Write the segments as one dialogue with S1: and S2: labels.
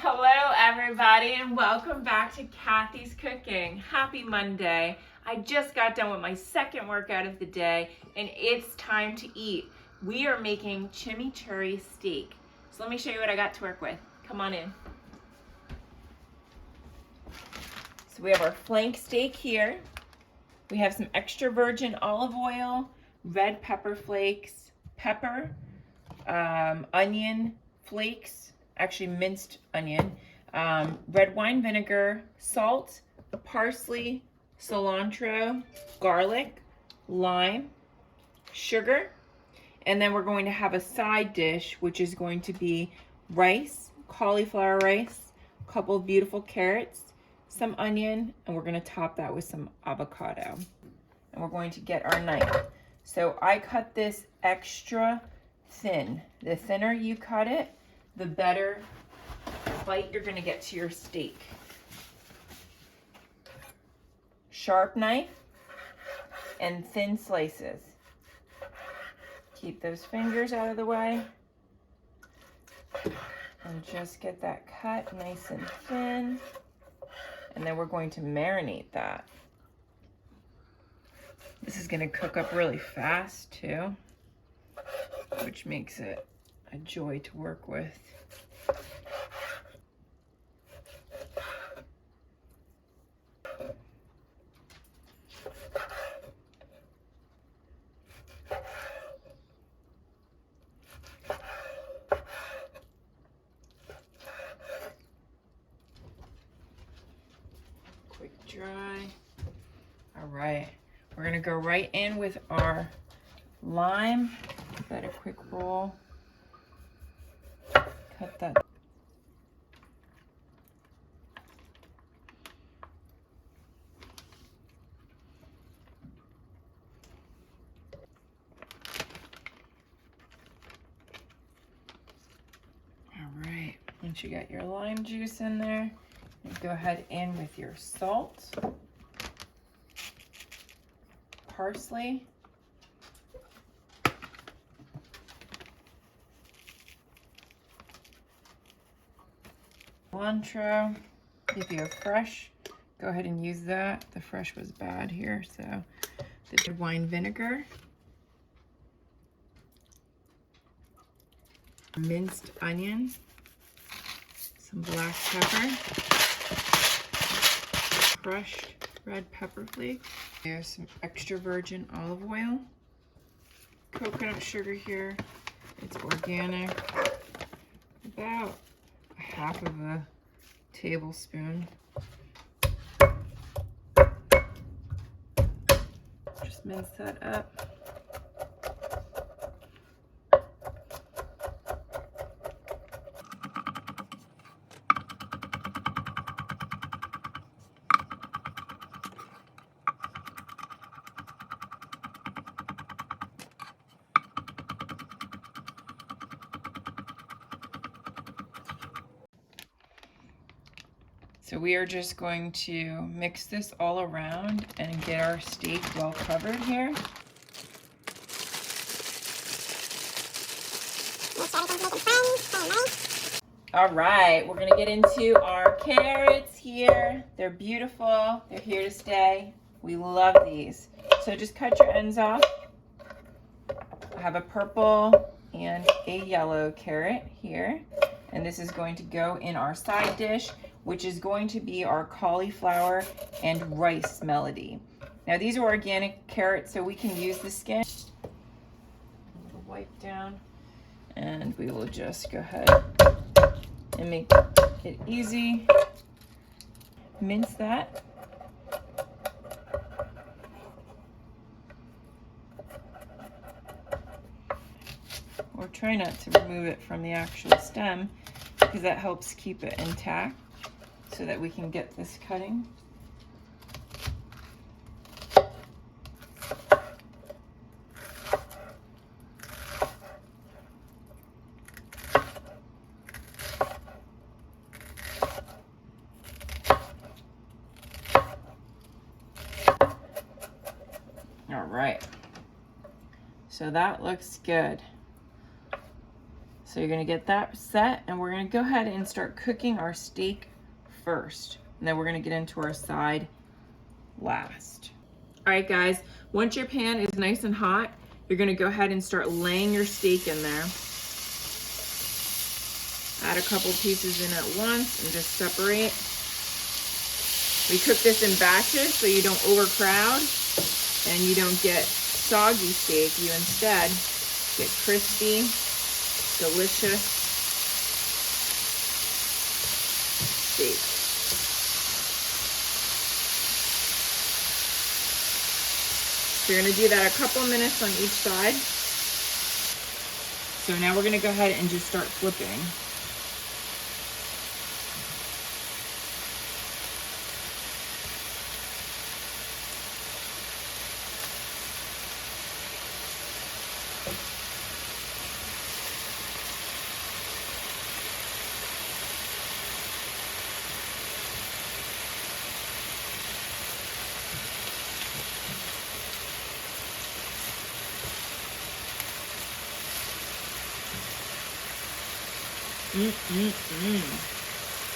S1: Hello everybody and welcome back to Kathy's Cooking. Happy Monday. I just got done with my second workout of the day and it's time to eat. We are making chimichurri steak. So let me show you what I got to work with. Come on in. So we have our flank steak here. We have some extra virgin olive oil, red pepper flakes, pepper, onion flakes, actually minced onion, red wine vinegar, salt, parsley, cilantro, garlic, lime, sugar, and then we're going to have a side dish, which is going to be rice, cauliflower rice, a couple of beautiful carrots, some onion, and we're going to top that with some avocado. And we're going to get our knife. So I cut this extra thin. The thinner you cut it, the better bite you're going to get to your steak. Sharp knife and thin slices. Keep those fingers out of the way and just get that cut nice and thin. And then we're going to marinate that. This is going to cook up really fast too, which makes it a joy to work with. Quick dry. All right, we're gonna go right in with our lime. Give that a quick roll. Cut that. All right, once you got your lime juice in there, you go ahead in with your salt, parsley, cilantro. If you have fresh, go ahead and use that. The fresh was bad here, so the wine vinegar, minced onion, some black pepper, crushed red pepper flakes. There's some extra virgin olive oil, coconut sugar here. It's organic. About a half of a tablespoon. Just mince that up. So we are just going to mix this all around and get our steak well covered here. All right, we're gonna get into our carrots here. They're beautiful, they're here to stay. We love these. So just cut your ends off. I have a purple and a yellow carrot here. And this is going to go in our side dish, which is going to be our cauliflower and rice melody. Now these are organic carrots, so we can use the skin. Wipe down, and we will just go ahead and make it easy. Mince that. Or try not to remove it from the actual stem, because that helps keep it intact so that we can get this cutting. All right, so that looks good. So you're gonna get that set, and we're gonna go ahead and start cooking our steak first. And then we're gonna get into our side last. All right, guys, once your pan is nice and hot, you're gonna go ahead and start laying your steak in there. Add a couple pieces in at once and just separate. We cook this in batches so you don't overcrowd and you don't get soggy steak. You instead get crispy, delicious steak. So you're gonna do that a couple minutes on each side. So now we're gonna go ahead and just start flipping.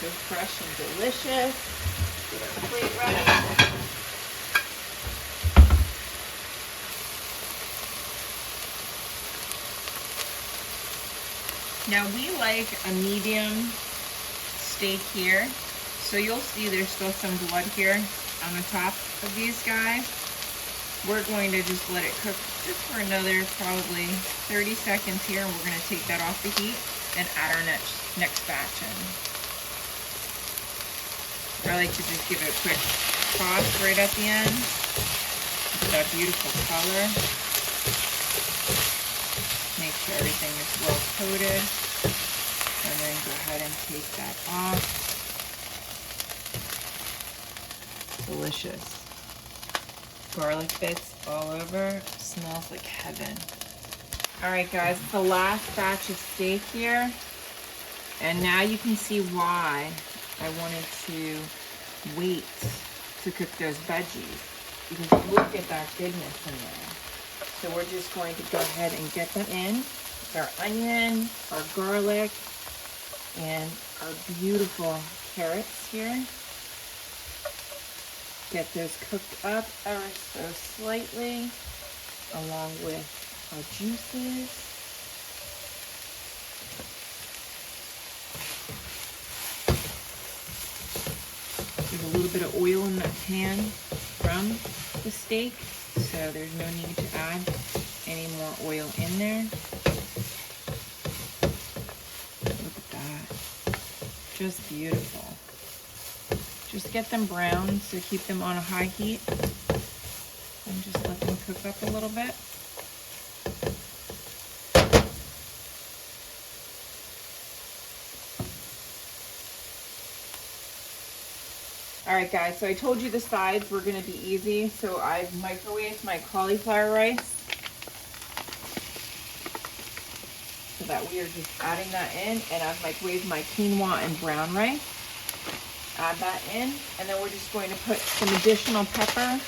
S1: So fresh and delicious. Get our plate ready. Now we like a medium steak here. So you'll see there's still some blood here on the top of these guys. We're going to just let it cook just for another probably 30 seconds here, and we're going to take that off the heat and add our next batch in. I like to just give it a quick toss right at the end. Look at that beautiful color. Make sure everything is well coated. And then go ahead and take that off. Delicious. Garlic bits all over. Smells like heaven. All right, guys, it's the last batch of steak here. And now you can see why I wanted to wait to cook those veggies. Because look at that goodness in there. So we're just going to go ahead and get them in. With our onion, our garlic, and our beautiful carrots here. Get those cooked up ever so slightly, along with our juices. There's a little bit of oil in that pan from the steak, so there's no need to add any more oil in there. Look at that. Just beautiful. Just get them brown, so keep them on a high heat and just let them cook up a little bit. All right, guys, so I told you the sides were gonna be easy, so I've microwaved my cauliflower rice so that we are just adding that in, and I've microwaved my quinoa and brown rice. Add that in, and then we're just going to put some additional pepper.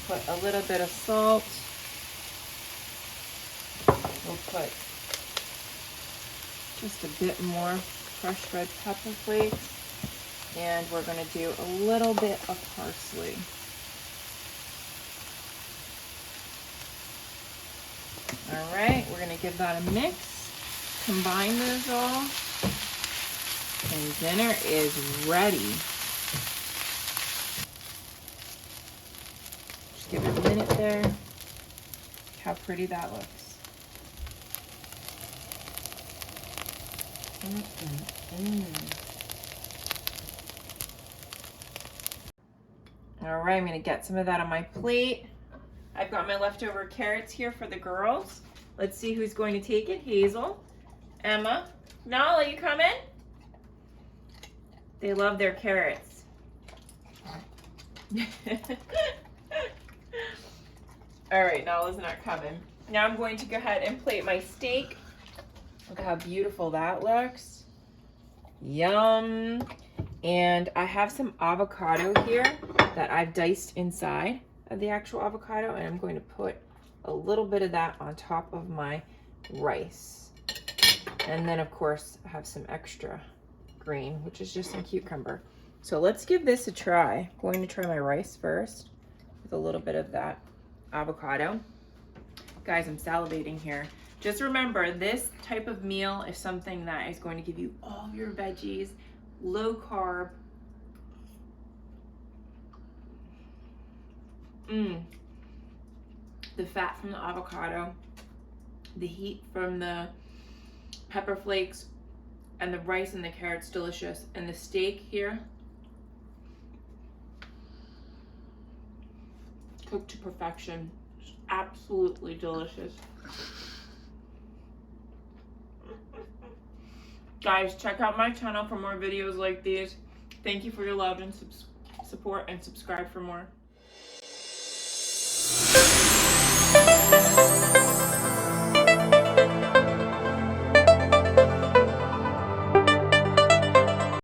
S1: Put a little bit of salt. We'll put just a bit more crushed red pepper flakes, and we're going to do a little bit of parsley. All right, we're going to give that a mix. Combine those all, and dinner is ready. Just give it a minute there. Look how pretty that looks. All right, I'm gonna get some of that on my plate. I've got my leftover carrots here for the girls. Let's see who's going to take it. Hazel, Emma, Nala, you coming? They love their carrots. All right, Nala's not coming. Now I'm going to go ahead and plate my steak. Look how beautiful that looks. Yum. And I have some avocado here that I've diced inside of the actual avocado, and I'm going to put a little bit of that on top of my rice. And then of course I have some extra green, which is just some cucumber. So let's give this a try. I'm going to try my rice first with a little bit of that avocado. Guys, I'm salivating here. Just remember, this type of meal is something that is going to give you all of your veggies, low carb. The fat from the avocado, the heat from the pepper flakes, and the rice and the carrots, delicious. And the steak here, cooked to perfection, absolutely delicious. Guys, check out my channel for more videos like these. Thank you for your love and support, and subscribe for more.